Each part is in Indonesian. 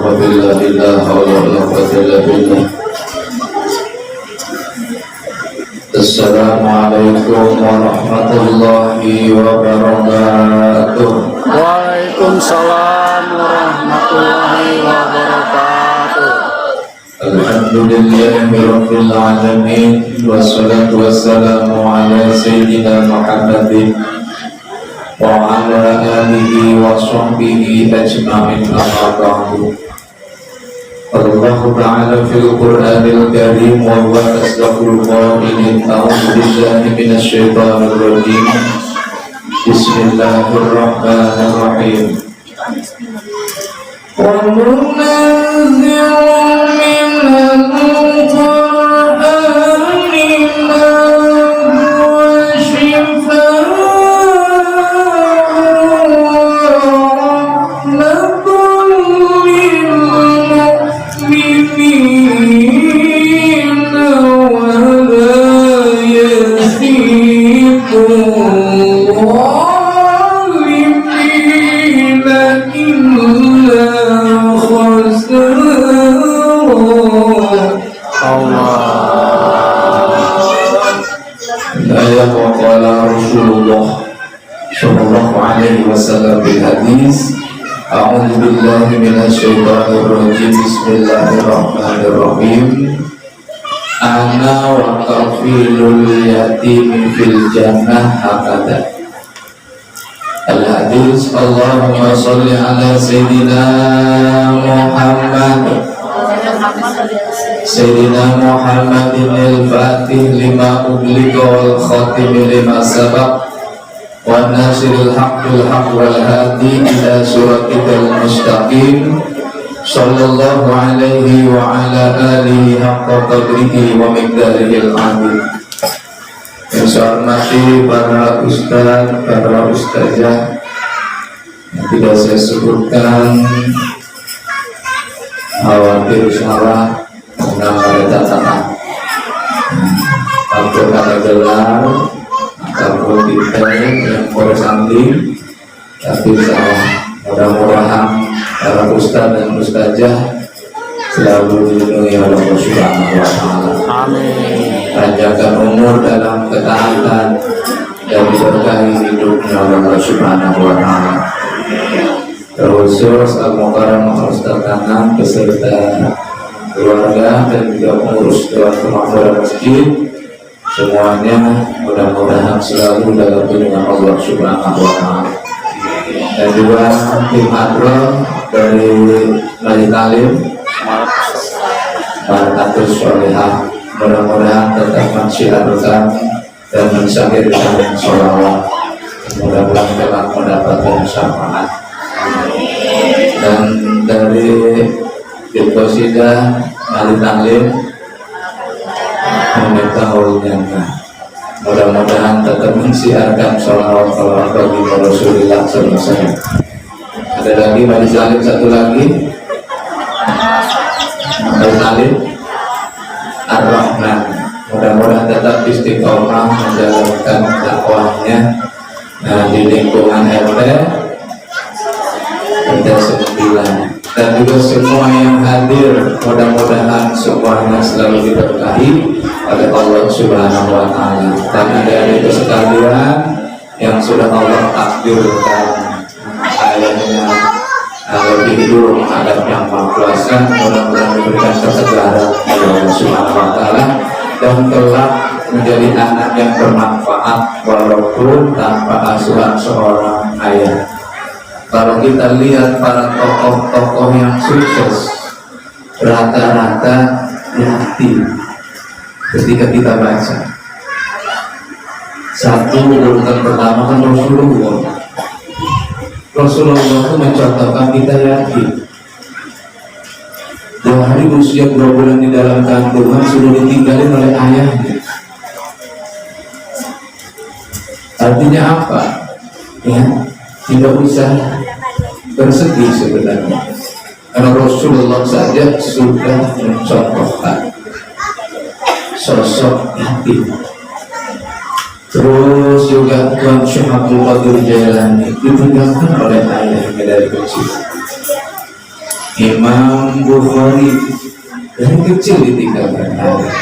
Wabillahi la hawla wa la quwwata illa billah. Assalamualaikum warahmatullahi wabarakatuh. Waalaikumsalam warahmatullahi wabarakatuh. Alhamdulillahi rabbil alamin. Wassalatu wassalamu ala sayyidina Muhammadin wa ala alihi wa sahbihi ajma'in, amma ba'du. Allah Ta'ala fil Qur'anil Karim wa huwa asdaqul qa'ilin. A'udzu billahi minasy syaithanir rajim. Bismillahirrahmanirrahim. Wa nunazzilu minal Qur'ani ma huwa shifaa'un wa rahmatun lil mu'minina wa la yazidu zalimina illa ayat wa qala Rasulullah sallallahu alaihi wasallam bil hadis. A'udzu billahi minasy syaithanir rajim. Bismillahirrahmanirrahim. Ana wa kafilul yatim fil jannah hakada. Al hadis. Allahumma sholli ala sayyidina Muhammad Sayyidina Muhammadin al-Fatih lima ughliqa wal khatim lima sabaq wa nasiril haqqil haqq wal hadi ila siratikal mustaqim sallallahu alaihi wa ala alihi haqqa qadrihi wa miqdarihil azim. Yang saya hormati para ustaz, para ustazah yang tidak saya sebutkan, khawatir salah karena mereka tanah atau kata gelar ataupun titel yang koresanting, tapi salah. Mudah-mudahan para ustaz dan ustazah selalu dilindungi oleh Allah Subhanahu wa Ta'ala. Amin. Panjangkan umur dalam ketaatan dan diberkahi hidupnya oleh Allah Subhanahu wa Ta'ala. Terkhusus Al-Mukarram Ustaz Kanang beserta keluarga dan juga pengurus Dewan Kemakmuran Masjid, semuanya mudah-mudahan selalu dalam lindungan Allah Subhanahu wa Ta'ala. Dan juga tim Adro dari Majelis Talim Barakatus Sholihah, mudah-mudahan tetap mensyiarkan dan mensyahirkan sholawat, mudah-mudahan telah mendapatkan syafaat. Dan dari Deposida Majelis Talim mengetahuinya, mudah-mudahan tetap mensiarkan sholawat bagi Rasulullah SAW. Ada lagi Majelis Talim, satu lagi Majelis Talim Ar-Rahman, mudah-mudahan tetap istiqomah menjalankan dakwahnya di lingkungan RT 9, dan juga semua yang hadir, mudah-mudahan semuanya selalu diberkahi oleh Allah Subhanahu wa Ta'ala. Dan adik-adik sekalian yang sudah Allah takdirkan ayahnya lebih dulu menghadap Yang Maha Kuasa, mudah-mudahan diberikan ketegaran oleh Allah Subhanahu wa Ta'ala dan telah menjadi anak yang bermanfaat walaupun tanpa asuhan seorang ayah. Kalau kita lihat para tokoh-tokoh yang sukses, rata-rata yatim. Ketika kita baca, satu urutan pertama kan Rasulullah. Rasulullah itu mencontohkan kita yatim. 2 hari usia 2 bulan di dalam kandungan sudah ditinggalin oleh ayahnya. Artinya apa? Ya, tidak usah bersedih sebenarnya, karena Rasulullah saja sudah mencontohkan sosok yatim. Terus juga Tuan Syekh Abdul Qadir Jailani ditinggalkan oleh ayahnya dari kecil. Imam Bukhari dari kecil ditinggalkan ayah.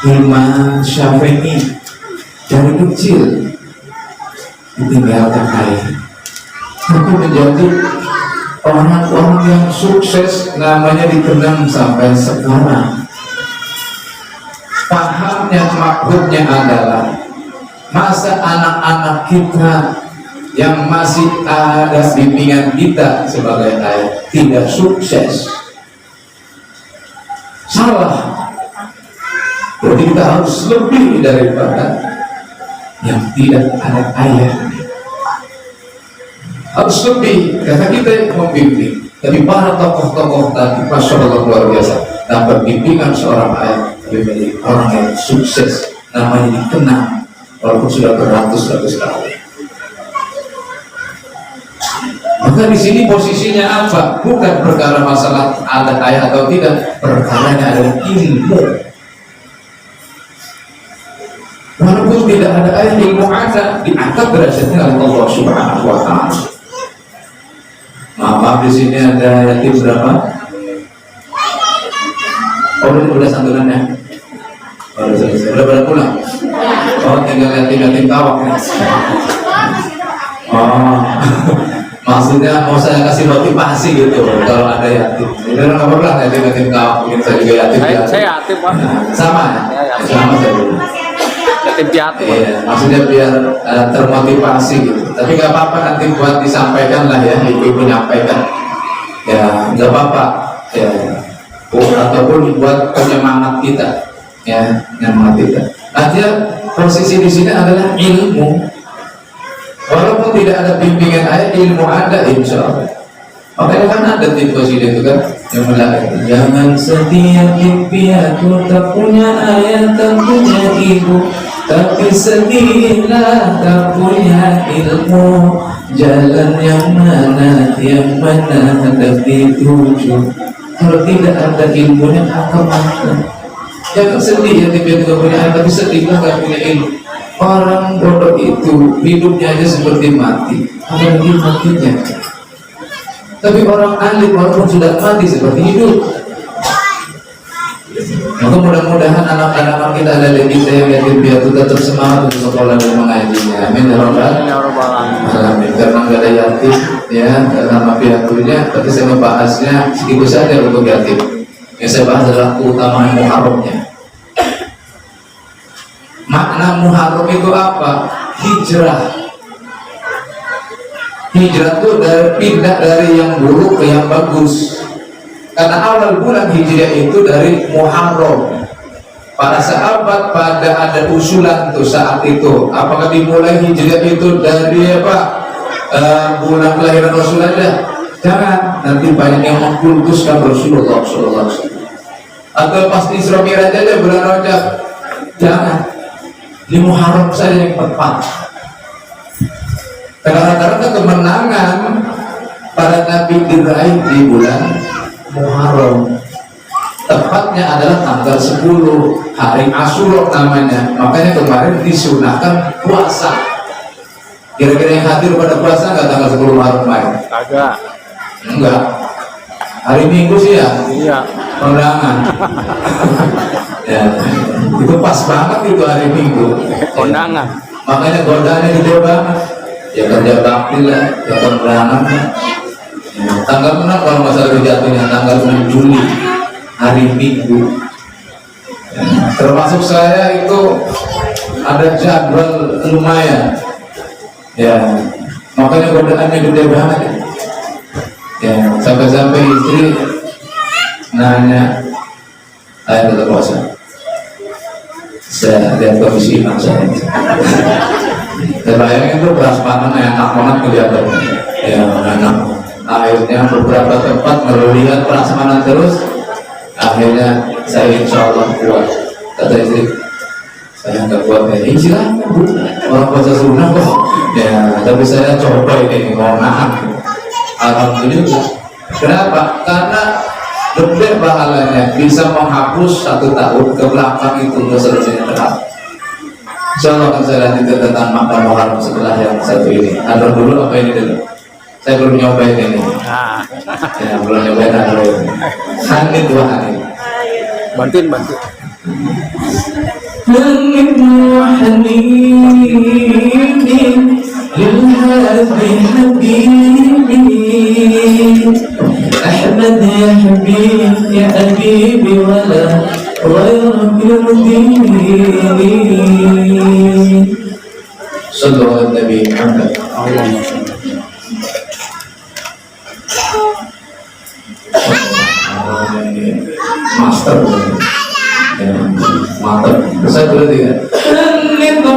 Imam Syafi'i dari kecil ditinggalkan ayah, tapi menjadi orang-orang yang sukses, namanya dikenang sampai sekarang. Pahamnya, maksudnya adalah masa anak-anak kita yang masih ada bimbingan kita sebagai ayah tidak sukses, salah. Jadi kita harus lebih daripada yang tidak ada ayah, harus lebih, karena kita yang membimbing. Tapi para tokoh-tokoh tadi, Masya Allah, luar biasa. Dapat bimbingan seorang ayah, dia menjadi orang yang sukses, namanya dikenang walaupun sudah beratus-ratus tahun. Maka di sini posisinya apa? Bukan perkara masalah ada ayah atau tidak, perkaranya adalah ilmu. Walaupun tidak ada ayah, ilmu ada, diangkat derajatnya oleh Allah Subhanahu wa Ta'ala. Maaf, di sini ada yatim berapa? Oh, udah santunannya. Oh, udah selesai. Udah pada pulang. Oh, tinggal yatim kawak nih. Oh, maksudnya mau saya kasih motivasi gitu kalau ada yatim. Udah nggak pernah yatim kawak, mungkin saya juga yatim. Saya yatim, Pak. Sama ya? Sama saya dulu. Yatim piatu. Iya, maksudnya biar termotivasi gitu. Tapi nggak apa-apa, nanti buat disampaikan lah ya, ibu menyampaikan. Ya, nggak apa-apa. Ya, ataupun buat penyemangat kita, ya, penyemangat kita. Artinya posisi di sini adalah ilmu. Walaupun tidak ada bimbingan ayat, ilmu ada, insya Allah. Makanya kan ada di posisi itu kan yang melarang, jangan sedih yatim piatu, tak punya ayah, tak punya ibu, tapi sedihlah tak punya ilmu. Jalan yang mana hendak dituju, kalau tidak ada ilmunya akan mati. Jangan sedih yatim piatu tak punya ayah, tapi sedihlah tak punya ilmu. Orang bodoh itu hidupnya aja seperti mati, apalagi matinya. Tapi orang alim walaupun sudah mati seperti hidup. Maka mudah-mudahan anak-anak kita ada kita yang yatim piatu tetap semangat untuk sekolah dan mengajinya. Amin ya rabbal alamin. Karena nggak ada yatim, ya, karena piatunya. Tapi saya membahasnya sedikit saja untuk yatim. Yang saya bahas adalah keutamaan Muharramnya. Makna Muharram itu apa? Hijrah. Hijrah itu pindah dari yang buruk ke yang bagus. Karena awal bulan Hijriah itu dari Muharram. Para sahabat pada ada usulan tuh saat itu, apakah dimulai Hijriah itu dari apa? Bulan kelahiran Rasul aja? Jangan, nanti banyak yang mengkultuskan Rasulullah SAW. Atau pas Isra Mi'raj aja bulan Rajab? Jangan, di Muharram saja yang tepat. Karena kemenangan para nabi diraih di bulan Muharram. Tepatnya adalah tanggal 10, hari Asyura namanya. Makanya kemarin disunahkan puasa. Kira-kira yang hadir pada puasa nggak tanggal 10 Muharram kemarin? Agak. Enggak. Hari Minggu sih ya? Iya. Kondangan. Ya, itu pas banget itu hari Minggu. Kondangan. Makanya godaannya gede banget. Ya kerja bakti lah, ya kondangan. Ya, tanggal 6 kalau masalah jatuhnya tanggal 6 Juli, hari Minggu. Ya, termasuk saya itu ada jadwal lumayan. Ya, makanya godaannya gede banget. Ya, sampai-sampai istri nanya, "Ayah tetap puasa?" Saya lihat kondisi iman saya. Bayangin tuh beras panen enak banget kelihatan. Ya, enak. Akhirnya beberapa tempat melihat prasmanan terus. Akhirnya saya insya Allah kuat. Kata istri, saya nggak kuat ya. Silahkan bu, orang puasa sunnah kok. Ya, tapi saya coba ini mau nahan. Alhamdulillah. Kenapa? Karena gede pahalanya, bisa menghapus 1 tahun ke belakang itu selesai terhadap. Insya Allah akan saya lanjutkan tentang makna Muharram setelah yang satu ini. Ada dulu apa ini dulu? Saya belum nyobain ini. Nah, Ya, belum nyobain hari ini. Sangat 2 hari. bantuin bantu. langit حنيني للهادي حبيبي أحمد يا حبيبي يا حبيبي ولا غيرك يرضيني صلوا على النبي محمد Allahumma sholli. master ya, mantap saya berarti ya itu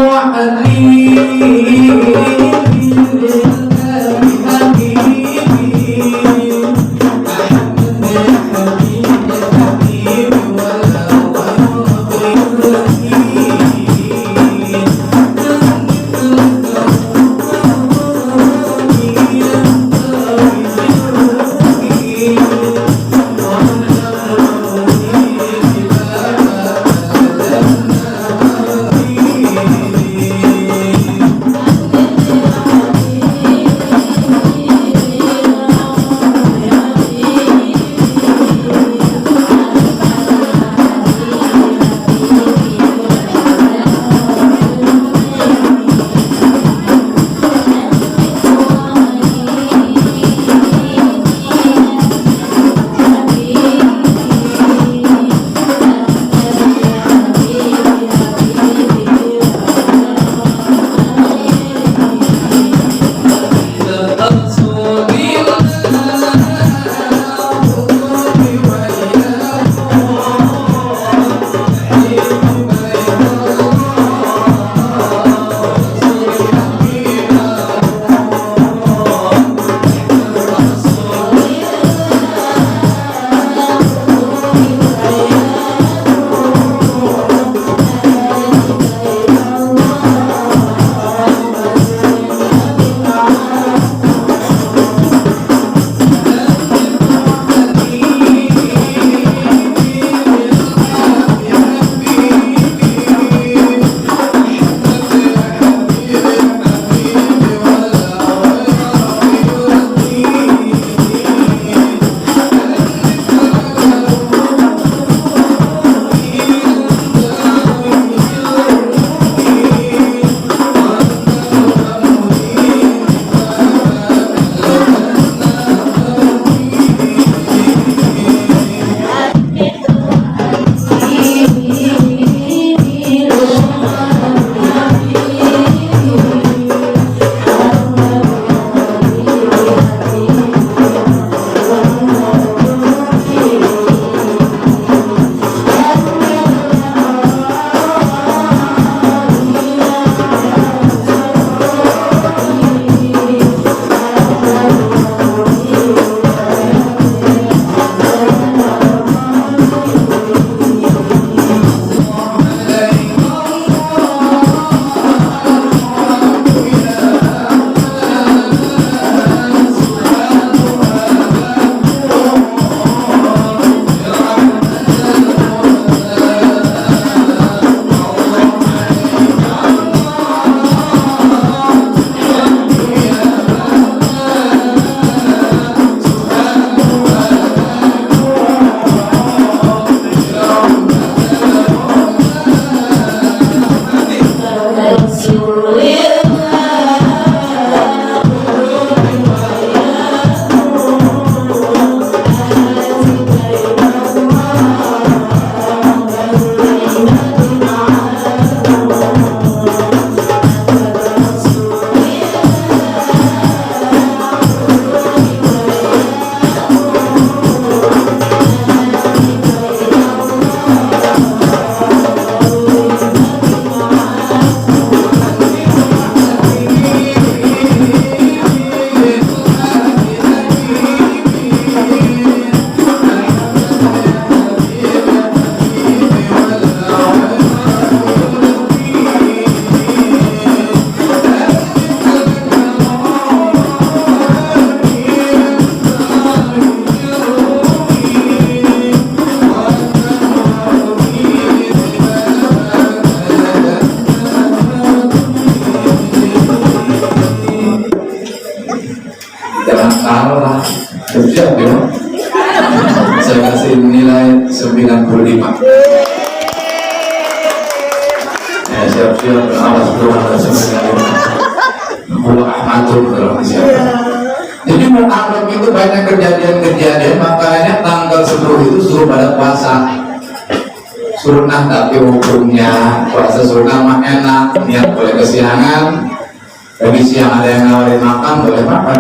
Saya kasih nilai 95. Ya, siap-siap awas Tuhan dan semuanya. Allah Ahmadul dalam siapa. Jadi Muharram itu banyak kejadian-kejadian, makanya tanggal 10 itu suruh pada puasa. Sunnah tapi hukumnya puasa sunnah mah enak, niat boleh kesiangan, bagi siang ada yang nawarin makan boleh makan.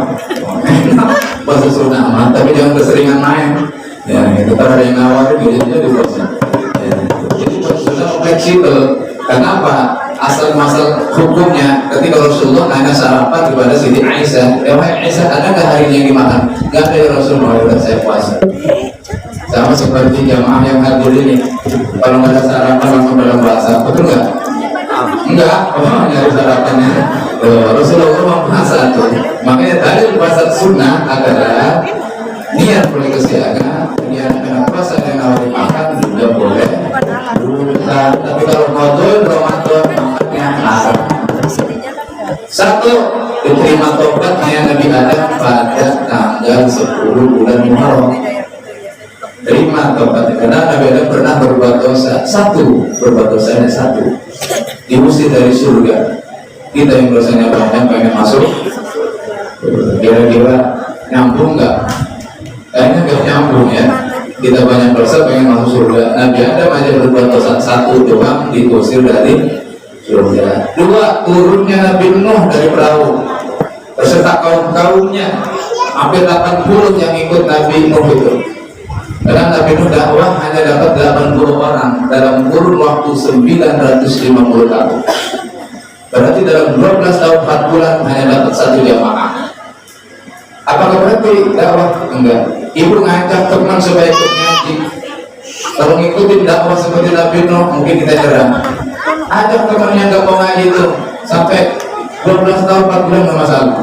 Puasa sunnah mah, tapi jangan keseringan main. Ya, itu kalau ada yang nawarin jadinya di puasa. Ya, jadi puasa sunnah fleksibel. Kenapa? Asal-masal hukumnya ketika Rasulullah nanya sarapan kepada Siti Aisyah, ya wahai Aisyah, adakah hari ini yang dimakan? Gak ada ya Rasulullah, dan saya puasa. Sama seperti jamaah yang hadir ini, kalau nggak ada sarapan langsung pada puasa, betul nggak? Enggak, nyari sarapannya. Rasulullah mau puasa tuh. Makanya dari puasa sunnah adalah niat boleh kesiangan, niat puasa yang awal makan juga boleh. Tapi kalau Ramadan makannya haram. Satu, diterima tobatnya Nabi Adam pada tanggal 10 bulan Muharram. Terima tobatnya karena Nabi Adam pernah berbuat dosa. Satu, berbuat dosanya satu, diusir dari surga. Kita yang dosanya banyak pengen masuk, kira-kira nyambung nggak? Kayaknya nggak nyambung ya. Kita banyak dosa pengen masuk surga. Nabi Adam aja berbuat dosa satu doang diusir dari surga. Dua, turunnya Nabi Nuh dari perahu beserta kaum-kaumnya, hampir 80 yang ikut Nabi Nuh itu. Karena Nabi Nuh dakwah hanya dapat 80 orang dalam kurun waktu 950 tahun. Berarti dalam 12 tahun 4 bulan hanya dapat 1 jamaah. Apakah berarti dakwah? Enggak. Ibu ngajak teman supaya ikut ngaji. Kalau ngikutin dakwah seperti Nabi Nuh, mungkin kita nyerah. Ajak teman yang gak mau ngaji itu sampai 12 tahun 4 bulan gak masalah,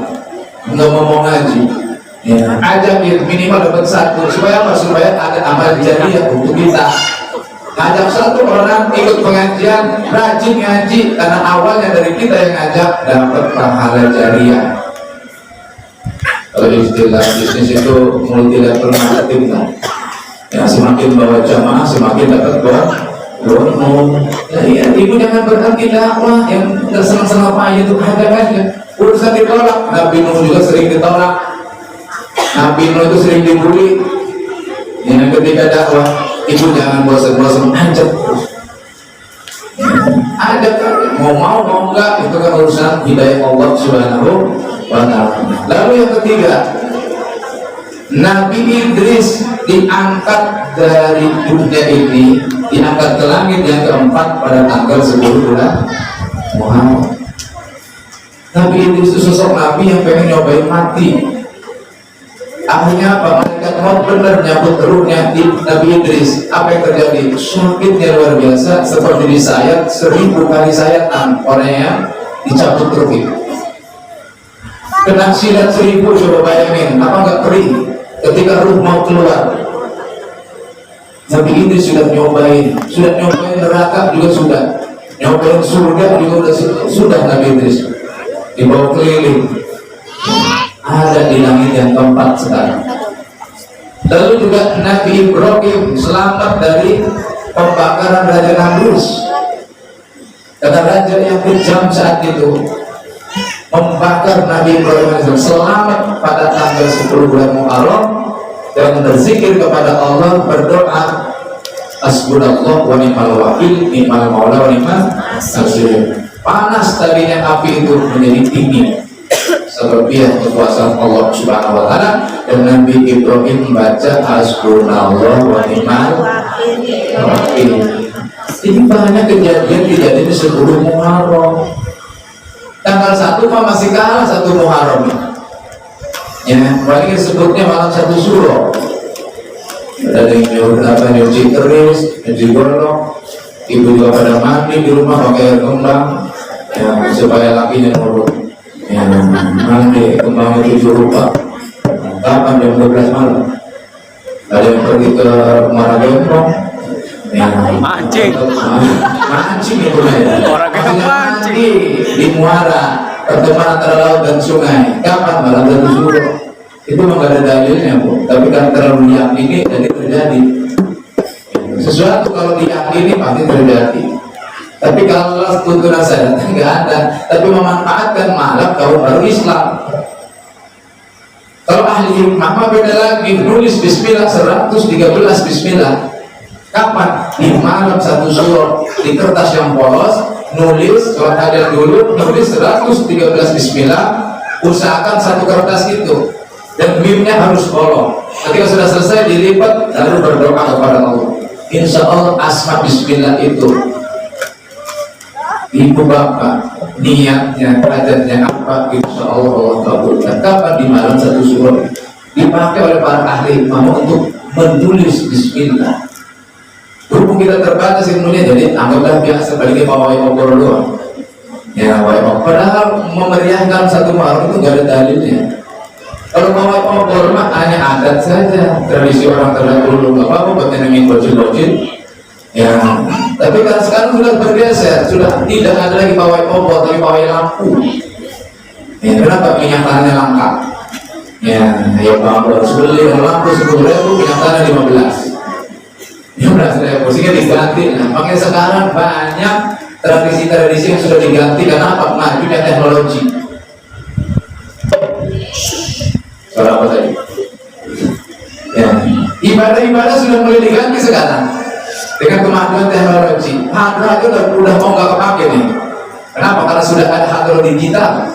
nggak mau ngaji. Ya, ajakin minimal dapat 1. Supaya apa? Supaya ada amal jariah untuk kita. Ajak 1 orang ikut pengajian, rajin ngaji, karena awalnya dari kita yang ngajak dapat pahala jariah. Kalau istilah bisnis itu multi level marketing kan? Ya, semakin bawa jamaah semakin dapat bonus. Ya, iya, ibu jangan berhenti dakwah yang nggak senang-senang apa itu ada aja. Urusan ditolak, Nabi Nuh juga sering ditolak. Nabi Nuh itu sering dibully. Ya, ketika dakwah, ibu jangan bosan-bosan ajak terus. Ajak, mau enggak itu kan urusan hidayah Allah Subhanahu wa Ta'ala. Lalu yang ketiga, Nabi Idris diangkat dari dunia ini, diangkat ke langit yang keempat pada tanggal 10 bulan Muharram. Nabi Idris itu sosok Nabi yang pengen nyobain mati. Akhirnya apa? Malaikat maut benar nyambut ruhnya di Nabi Idris. Apa yang terjadi? Sakitnya luar biasa, seperti disayat 1000 kali sayatan orang yang dicabut ruh itu. Kena silat 1000, coba bayangin, apa nggak perih ketika ruh mau keluar. Nabi Idris sudah nyobain neraka juga sudah, nyobain surga juga sudah Nabi Idris dibawa keliling, ada di langit yang keempat sekarang. Lalu juga Nabi Ibrahim selamat dari pembakaran Raja Namrus, karena raja yang kejam saat itu membakar Nabi Ibrahim, selamat pada tanggal 10 bulan Muharram dan berzikir kepada Allah, berdoa hasbunallah wa ni'mal wakil, ni'mal maula wa ni'mal nasir. Panas tadinya api itu menjadi dingin seperti kekuasaan Allah Subhanahu wa Ta'ala, dan Nabi Ibrahim membaca hasbunallah wa ni'mal wakil. Ini banyak kejadian di 10 Muharram. Tanggal 1 mah masih kalah 1 Muharram ya, paling sebutnya malam 1 Suro. Ada yang nyuci keris, nyuci golok, ibu juga pada mandi di rumah pakai air kembang ya, supaya lakinya nurut ya, mandi kembang 7 rupa. Kapan? Jam 12 malam. Ada yang pergi ke Muara Gembong ya, mancing itu ya. Orang mancing di Muara, pertemuan antara laut dan sungai. Kapan? Malam 1 Suro. Itu memang gak ada dalilnya, Bu. Tapi kan terlalu diyakini, jadi terjadi. Sesuatu kalau diyakini pasti terjadi. Tapi kalau tuntunan syariat nggak ada, tapi memanfaatkan malam kaum baru Islam. Kalau ahli hikmah mah beda lagi, nulis bismillah 113 bismillah. Kapan? Di malam satu surah, di kertas yang polos, nulis sholat hajat dulu, nulis 113 bismillah, usahakan satu kertas itu dan mimnya harus bolong. Ketika sudah selesai dilipat lalu berdoa kepada Allah. Insya Allah asma bismillah itu ibu bapak niatnya hajatnya apa, insya Allah Allah kabulkan. Kapan? Di malam satu surah dipakai oleh para ahli hikmah untuk menulis bismillah. Berhubung kita terbatas ilmunya, jadi anggaplah biasa balik pawai obor doang. Ya, pawai obor. Padahal memeriahkan satu malam itu gak ada dalilnya. Kalau pawai obor mah hanya adat saja, tradisi orang terdahulu, nggak apa-apa buat nenengin bocil-bocil. Ya, tapi kan sekarang sudah bergeser, sudah tidak ada lagi pawai obor, tapi pawai lampu. Ya, kenapa? Minyak tanahnya langka. Ya, ya Pak, harus beli lampu 10.000, minyak tanah 15. Ya udah sudah posisinya diganti. Nah, makanya sekarang banyak tradisi-tradisi yang sudah diganti karena apa? Majunya teknologi. Soal apa tadi? Ya, ibadah-ibadah sudah mulai diganti sekarang dengan kemajuan teknologi. Hadroh itu udah mau nggak kepake nih. Kenapa? Karena sudah ada hadroh digital.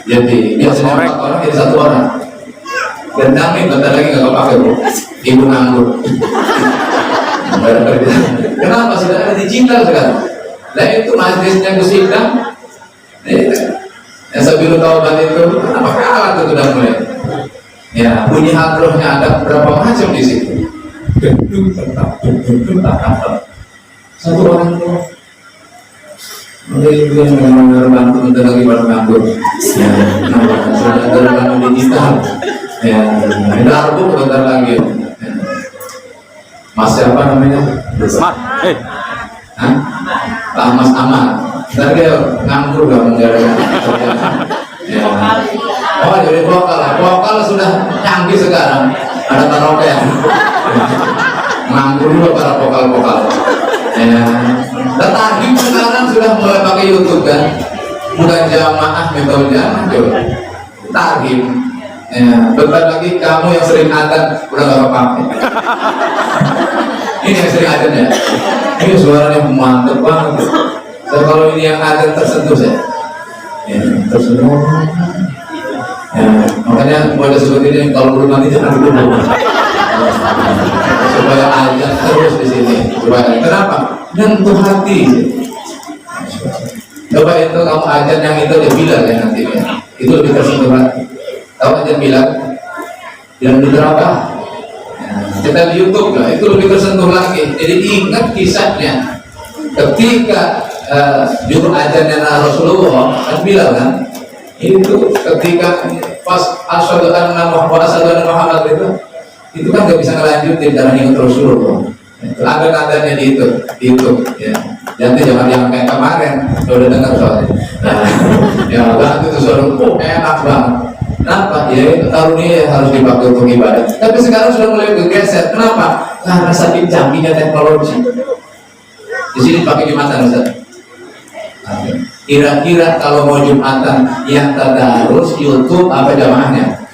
Jadi biasanya 4 orang jadi 1 orang. Gendang nih, bentar lagi nggak kepake bro. Ibu nganggur. Kenapa? Sudah ada digital sekarang. Nah itu majlisnya Gus Idam. Yang sebelum taubat itu, kenapa kalah itu sudah mulai? Ya, bunyi hadrohnya ada berapa macam di situ. Satu orang itu. Mungkin yang memang bantu bentar lagi baru nganggur. Ya, sudah ada digital. Ya, itu aku bentar lagi. Mas siapa namanya? Mas, Hah? Pak Mas Aman. Ntar dia nganggur gak menjaga. Ya. Oh jadi vokal sudah canggih sekarang. Ada karaoke ya. Nganggur juga para vokal. Ya. Tetapi sekarang sudah mulai pakai YouTube kan. Bukan jamaah metode coba. Tarhim. Ya, bentar lagi kamu yang sering adzan udah gak apa-apa. Ini yang sering adzan ya. Ini suaranya mantep banget. So, kalau ini yang adzan tersentuh saya. Ya, tersentuh. Ya, makanya boleh seperti ini kalau belum nanti jangan dulu. Supaya adzan terus di sini. Supaya kenapa? Nyentuh hati. Coba itu kamu adzan yang itu dia bilang ya nanti ya. Itu lebih tersentuh hati. Tahu aja bilang yang berapa? Kita di YouTube lah, itu lebih tersentuh lagi. Jadi ingat kisahnya ketika juru ajarnya Rasulullah kan bilang kan, itu ketika pas asyhadu anna Muhammad itu kan nggak bisa ngelanjutin karena ingat Rasulullah. Ada nadanya di itu ya. Nanti jangan kayak kemarin, udah dengar soalnya. Ya, banget itu suara enak banget. Kenapa? Ya karunia harus dipakai untuk ibadah. Tapi sekarang sudah mulai bergeser. Kenapa? Karena saking canggihnya teknologi. Di sini pakai Jumatan Ustaz. Kira-kira kalau mau Jumatan yang tadarus YouTube apa jamaahnya?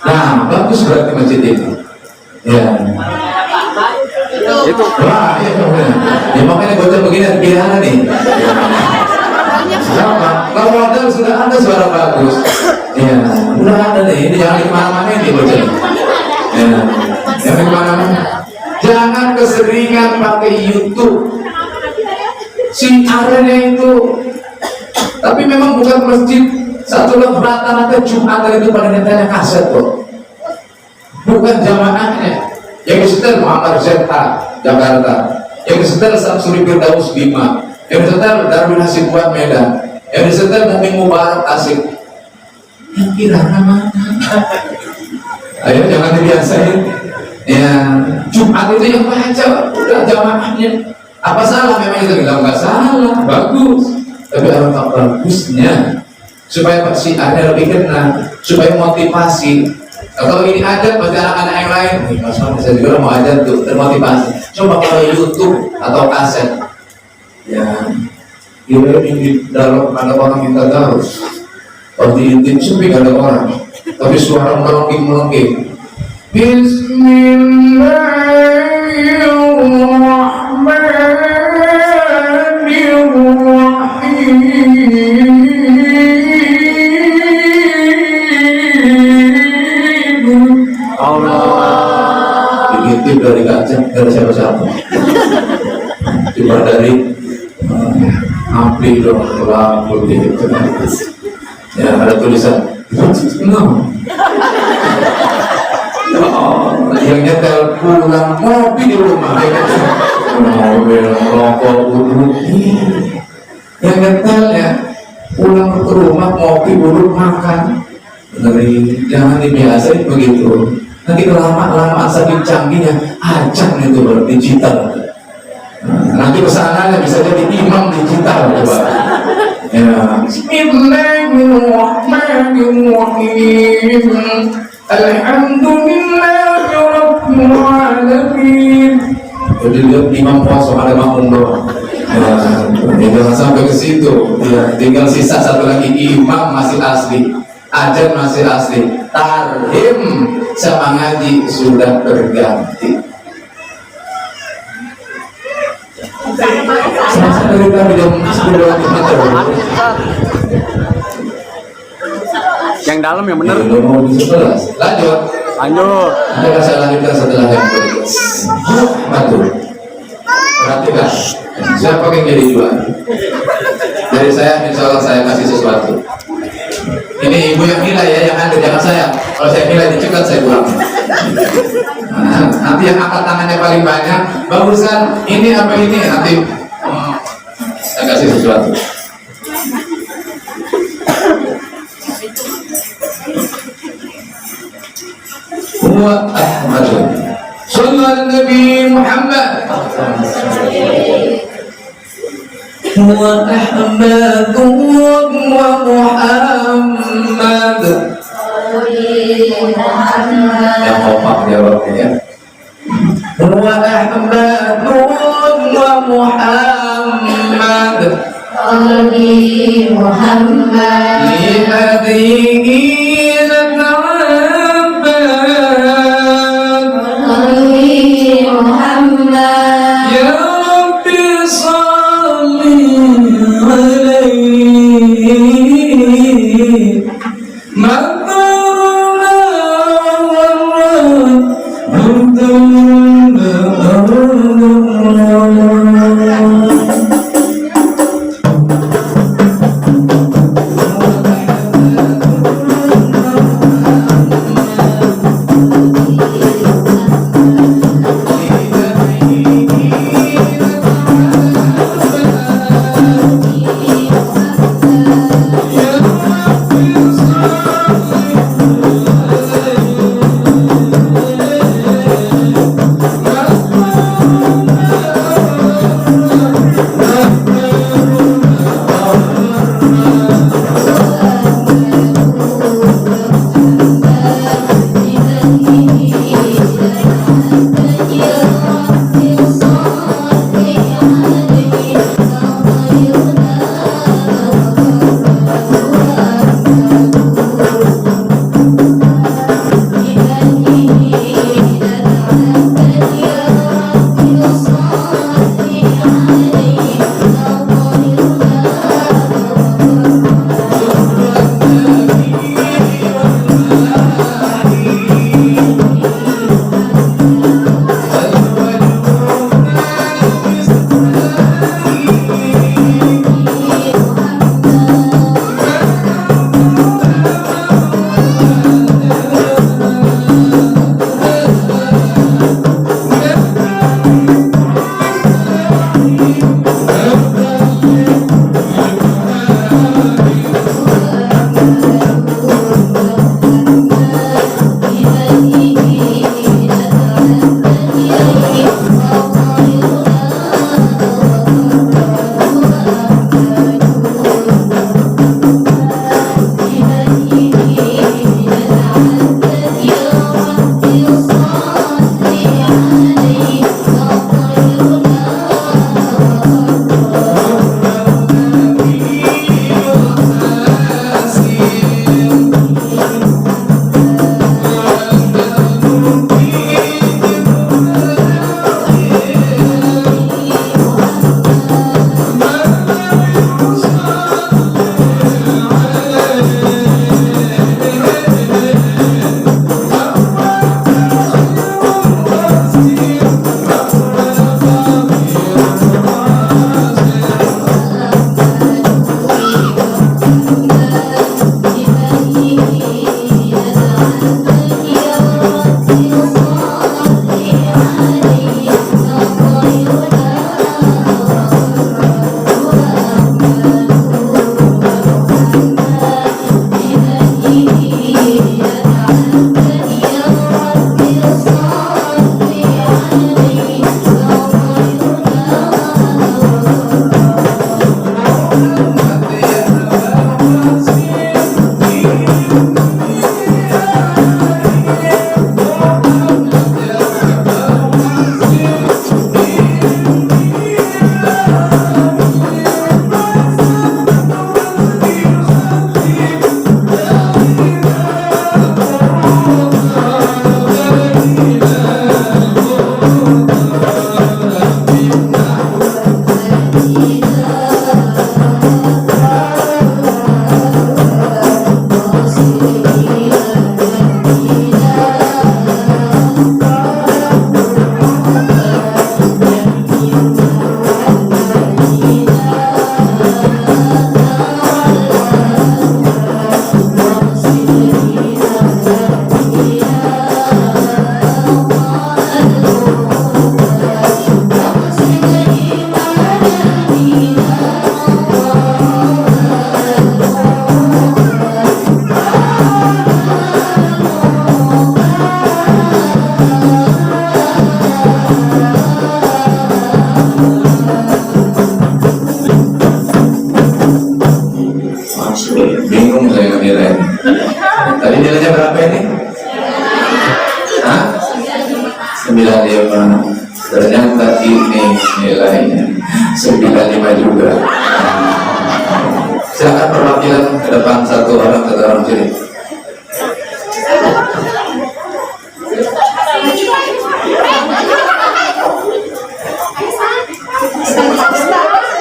Nah, bagus berarti masjid itu. Ya. itu. Wah, iya benar. Ya makanya bocah begini gimana nih? Sama, kalau modal sudah ada suara bagus. Ya, udah ada nih. Ini jangan kemana-mana ini bocah. Ya, jangan kemana-mana. Jangan keseringan pakai YouTube. Siarannya itu. Tapi memang bukan masjid. Satu rata-rata Jumatan itu pada nyatanya kaset kok. Bukan jamaahnya. Yang setel Muhammad Zeta Jakarta, yang setel Samsuri Firdaus Bima, yang setel Darul Hasibuan Medan, yang setel Mumin Mubarak Tasik. Yang kira mana? Ayo jangan dibiasain. Ya, Jumat itu yang baca udah jamaahnya. Apa salah memang itu? Nggak salah, bagus. Tapi apa bagusnya? supaya si ada lebih kena, supaya motivasi. Kalau ini ada bagi anak-anak yang lain, Mas saya juga mau aja tuh termotivasi. Coba kalau YouTube atau kaset, ya, ini di dalam ada orang kita tahu. Kalau di YouTube sepi ada orang, tapi suara melengking. Bismillahirrahmanirrahim. Allah. Begitu dari kaca dari siapa-siapa. Cuma dari ampli dong, lampu gitu. Ya ada tulisan. No. Yang nyetel pulang ngopi di rumah, mobil rokok buruk. Yang nyetel ya pulang ke rumah ngopi buruk makan. Dari jangan dibiasain begitu. Nanti lama-lama saking canggihnya ajang itu digital. Nanti kesananya bisa jadi imam digital coba. Ya. Bismillahirrahmanirrahim. Alhamdulillahirabbil alamin. Jadi lihat imam puasa ada makmum doang. Jangan sampai ke situ. Ya, tinggal sisa satu lagi, imam masih asli, ajar masih asli, tarhim sama ngaji sudah berganti. Selasa dari tadi jam 10 Yang dalam yang bener. Mau di 11. Lanjut. Lanjut. Nanti saya lanjutkan setelah yang berikut. Betul. Perhatikan. Siapa yang jadi juara? Dari saya, insya Allah saya kasih sesuatu. Ini ibu yang nilai ya, yang ada jangan saya. Kalau saya nilai dicegat saya pulang. Nah, nanti yang angkat tangannya paling banyak, bagusan ini apa ini nanti saya kasih sesuatu. Ahmad. Sallallahu Nabi Muhammad. Huwa Ahmad wa Muhammad. Yang kompak jawabnya ya. Huwa Ahmad wa Muhammad. Muhammad. Lihadihi Tadi nilainya berapa ini? Hah? 95. Ternyata ini nilainya 95 juga. Silakan perwakilan ke depan satu orang ke dalam sini.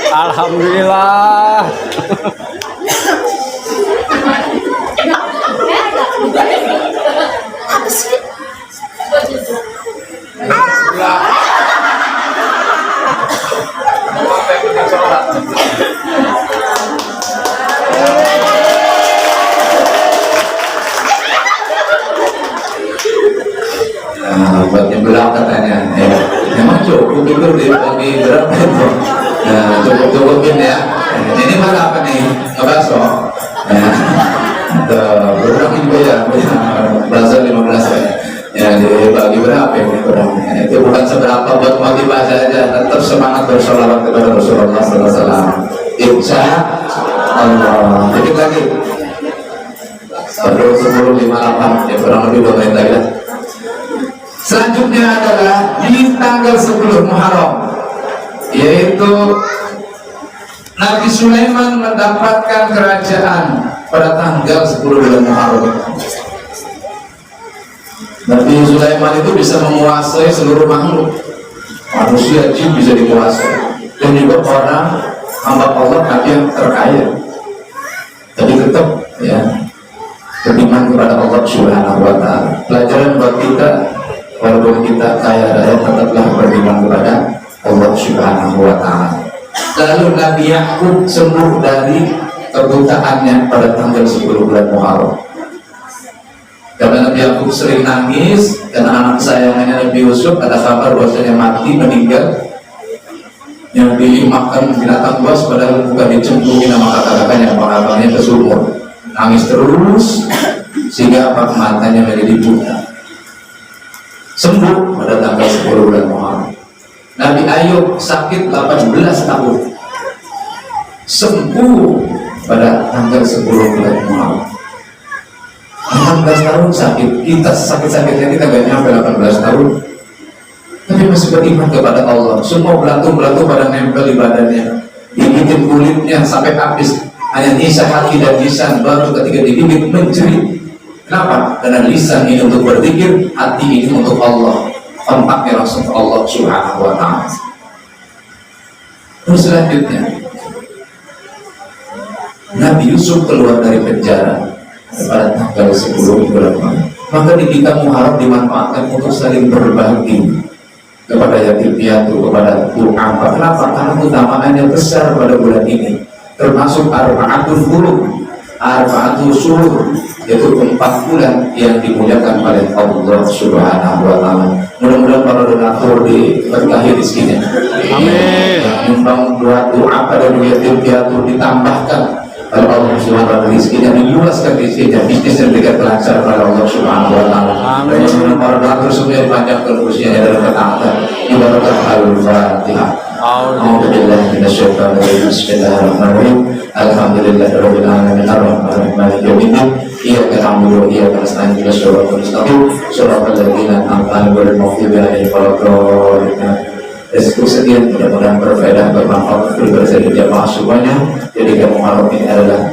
Alhamdulillah. Buat nyebelah katanya ya. Memang cukup itu dibagi berapa itu? Nah, cukup-cukupin ya. Ini malah apa nih? Ngebaso ya. Berapa juga ya? Bahasa 15 ya. Ya dibagi berapa ini kurangnya? Itu bukan seberapa buat motivasi aja, tetap semangat bersolawat kepada Rasulullah SAW. Insya Allah. Dikit lagi. Baru 10.58 ya, kurang lebih 2 menit lagi. Selanjutnya adalah di tanggal 10 Muharram, yaitu Nabi Sulaiman mendapatkan kerajaan pada tanggal 10 bulan Muharram. Nabi Sulaiman itu bisa menguasai seluruh makhluk, manusia, jin bisa dikuasai, dan juga orang hamba Allah Nabi yang terkaya. Tapi tetap ya beriman kepada Allah Subhanahu wa Ta'ala. Pelajaran buat kita, walaupun kita kaya raya, tetaplah beriman kepada Allah Subhanahu wa Ta'ala. Lalu Nabi Yakub sembuh dari kebutaannya pada tanggal 10 bulan Muharram. Karena Nabi Yakub sering nangis karena anak kesayangannya Nabi Yusuf ada kabar bahwasanya mati, meninggal, yang dimakan binatang buas, padahal bukan dicemplungin sama kakak-kakaknya, abang-abangnya ke sumur. Nangis terus sehingga apa, matanya menjadi buta. Sembuh pada tanggal 10 bulan Muharram. Nabi Ayub sakit 18 tahun, sembuh pada tanggal 10 bulan Muharram. 18 tahun sakit, kita sakit-sakitnya kita gak nyampe 18 tahun, tapi masih beriman kepada Allah. Semua belatung-belatung pada nempel di badannya, dibikin kulitnya sampai habis, hanya nyisa hati dan lisan, baru ketika digigit menjerit. Kenapa? Karena lisan ini untuk berzikir, hati ini untuk Allah, kontaknya langsung ke Allah Subhanahu wa Ta'ala. Terus selanjutnya Nabi Yusuf keluar dari penjara pada tanggal 10 bulan Muharram. Maka di kita Muharram dimanfaatkan untuk saling berbagi kepada yatim piatu, kepada du'afa. Kenapa? Karena utamaannya besar pada bulan ini, termasuk arba'atul huruf, arba'atul syuhur, yaitu 4 bulan yang dimuliakan oleh Allah Subhanahu wa Ta'ala. Mudah-mudahan para donatur diberkahi rezekinya. Amin. Nyumbang buat doa pada yatim piatu ditambahkan oleh Allah Subhanahu wa Ta'ala, rezekinya diluaskan, rezekinya bisnis dan diberikan kelancaran oleh Allah Subhanahu wa Ta'ala. Mudah-mudahan para donatur semua dipanjangkan usianya dalam ketaatan. Ibaratkan Al-Fatihah. A'udzubillahi minasyaitonir rajim. Bismillahirrahmanirrahim. Alhamdulillahirabbil alamin arrahmanirrahim maliki yaumiddin. Iyyaka na'budu wa iyyaka nasta'in ihdinas siratal mustaqim siratal ladzina an'amta 'alaihim ghairil maghdubi 'alaihim waladdallin. Sekian, mudah-mudahan berfaedah, bermanfaat bagi kita jamaah semuanya. Jadi Muharram ini adalah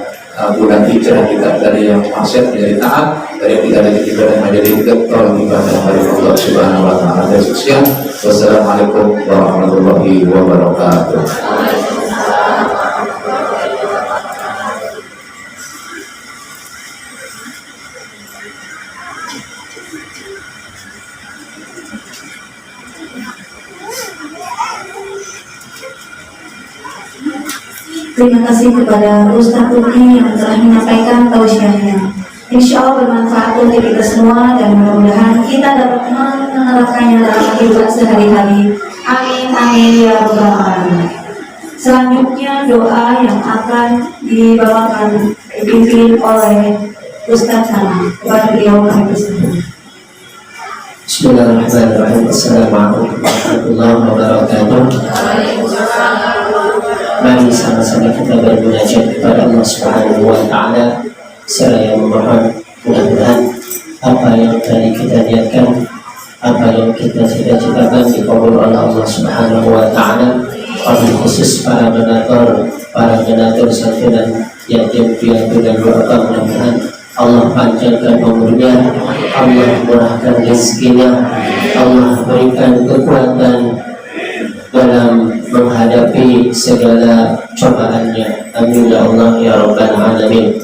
bulan hijrah kita, dari yang maksiat menjadi taat, dari yang tidak ada ibadah menjadi getol ibadah hari Allah Subhanahu wa Ta'ala. Dan sekian, wassalamualaikum warahmatullahi wabarakatuh. Terima kasih kepada Ustaz Uki yang telah menyampaikan tausiahnya. Insya Allah bermanfaat untuk kita semua dan mudah-mudahan kita dapat menerapkannya dalam kehidupan sehari-hari. Amin amin ya rabbal alamin. Selanjutnya doa yang akan dibawakan dipimpin oleh Ustaz Nana. Kepada beliau kami persilakan. Bismillahirrahmanirrahim. Assalamualaikum warahmatullahi wabarakatuh. Mari sama-sama kita bermunajat kepada Allah Subhanahu wa Ta'ala seraya memohon Mudah-mudahan apa yang tadi kita niatkan, apa yang kita cita-citakan dikabul oleh Allah Subhanahu wa Ta'ala. Wabil khusus para donatur santunan yatim piatu dan duakan, mudah-mudahan Allah panjangkan umurnya, Allah murahkan rezekinya, Allah berikan kekuatan dalam menghadapi segala cobaannya. Amin ya Allah ya Rabbal Alamin.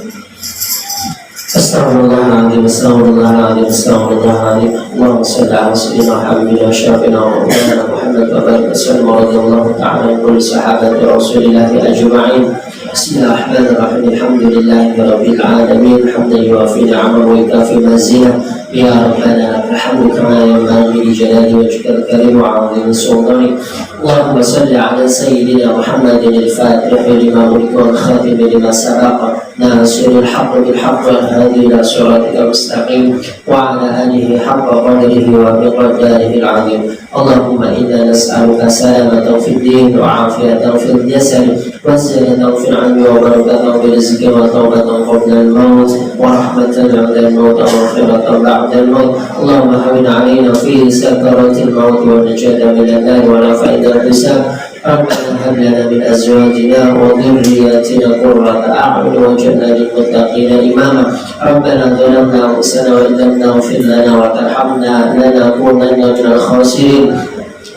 Astaghfirullahaladzim, astaghfirullahaladzim, astaghfirullahaladzim. Allahumma salli ala sayyidina Muhammadin wa syafina wa maulana Muhammad wa barik wa sallim radhiyallahu ta'ala an kulli sahabati Rasulillah ajma'in. Bismillahirrahmanirrahim. Alhamdulillahi rabbil alamin. Hamdan yuwafi ni'amahu wa yukafi mazidah. Ya Rabbana lakal hamdu kama yanbaghi li jalali wajhikal karim wa 'azimi sultanik. Allahumma salli ala sayyidina Muhammadin al-Fatih lima ulika wal khatim lima sabaqa nasiril haqqi bil haqqi wal hadi ila siratikal mustaqim wa ala alihi haqqa qadrihi wa biqadarihi al-'azim. Allahumma inna nas'aluka salamatan fid din wa 'afiyatan fil jasad wa ziyadatan fil 'ilmi wa barakatan fil rizqi wa tawbatan qabla al-maut wa rahmatan 'inda al-maut wa maghfiratan ba'da al-maut. Allahumma hawwin 'alaina fi sakaratil maut wa najata min an-nar wa la fa'ida al-hisab. ربنا هب لنا من ازواجنا وذرياتنا قرة اعين واجعلنا للمتقين اماما. ربنا ظلمنا انفسنا وان لم تغفر لنا وترحمنا لنكونن من الخاسرين.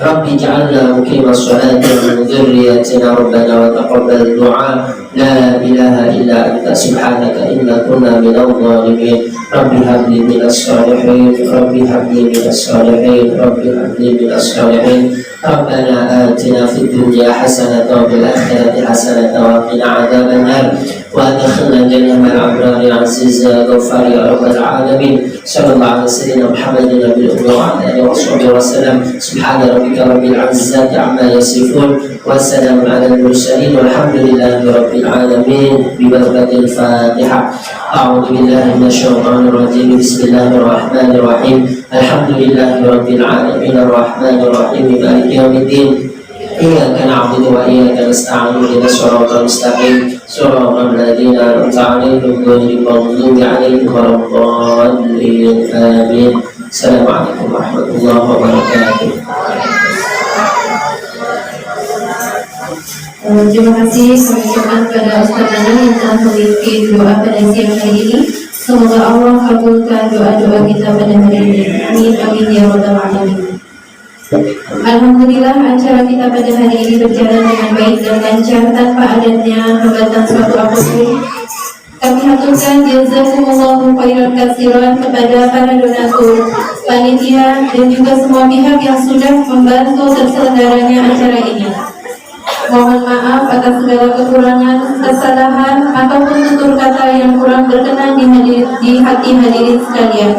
رب اجعلنا مقيم الصلاة من ذريتنا ربنا وتقبل الدعاء. لا إله إلا أنت سبحانك إنا كنا من الظالمين. رب هب لي من الصالحين، رب هب لي من الصالحين، رب هب لي من الصالحين. ربنا آتنا في الدنيا حسنة وفي الآخرة حسنة وقنا عذاب النار وأدخلنا جنة الأبرار عزيز غفار يا رب العالمين. صلى الله على سيدنا محمد النبي الأمي وعلى آله وصحبه وسلم. سبحان ربك رب العزة عما يصفون والسلام على المرسلين والحمد لله رب العالمين. ببركة الفاتحة. أعوذ بالله من الشيطان الرجيم. بسم الله الرحمن الرحيم. الحمد لله رب العالمين الرحمن الرحيم مالك يوم الدين. إياك نعبد وإياك نستعين اهدنا الصراط المستقيم صراط الذين أنعمت عليهم غير المغضوب عليهم ولا الضالين آمين. السلام عليكم ورحمة الله وبركاته. Terima kasih kami ucapkan kepada Ustaz Nana yang telah memimpin doa pada siang hari ini. Semoga Allah kabulkan doa-doa kita pada hari ini. Amin amin ya rabbal alamin. Alhamdulillah, acara kita pada hari ini berjalan dengan baik dan lancar tanpa adanya hambatan suatu apapun. Kami haturkan jazakumullahu khairan katsiran kepada para donatur, panitia dan juga semua pihak yang sudah membantu terselenggaranya acara ini. Mohon maaf atas segala kekurangan, kesalahan ataupun tutur kata yang kurang berkenan di hati hadirin sekalian.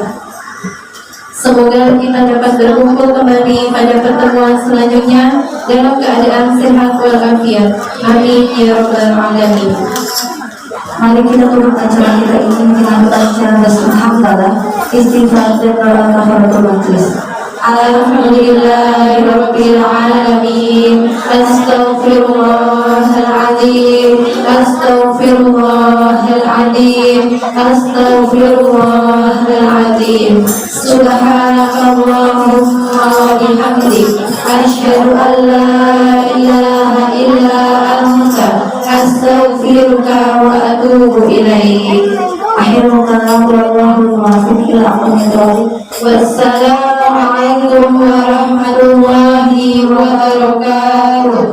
Semoga kita dapat berkumpul kembali pada pertemuan selanjutnya dalam keadaan sehat walafiat. Amin ya rabbal alamin. Mari kita tutup acara kita ini dengan bacaan hamdalah, istighfar dan doa kafaratul majlis. Alhamdulillahirabbil alamin. Astaghfirullahal azim. Astaghfirullahal azim. Astaghfirullahal azim. Subhanallahumma wa bihamdik, asyhadu an la ilaha illa anta, astaghfiruka wa atubu ilaik. Akhirul kalam wallahul muwaffiq ila aqwamit thoriq. Wassalamualaikum warahmatullahi wabarakatuh.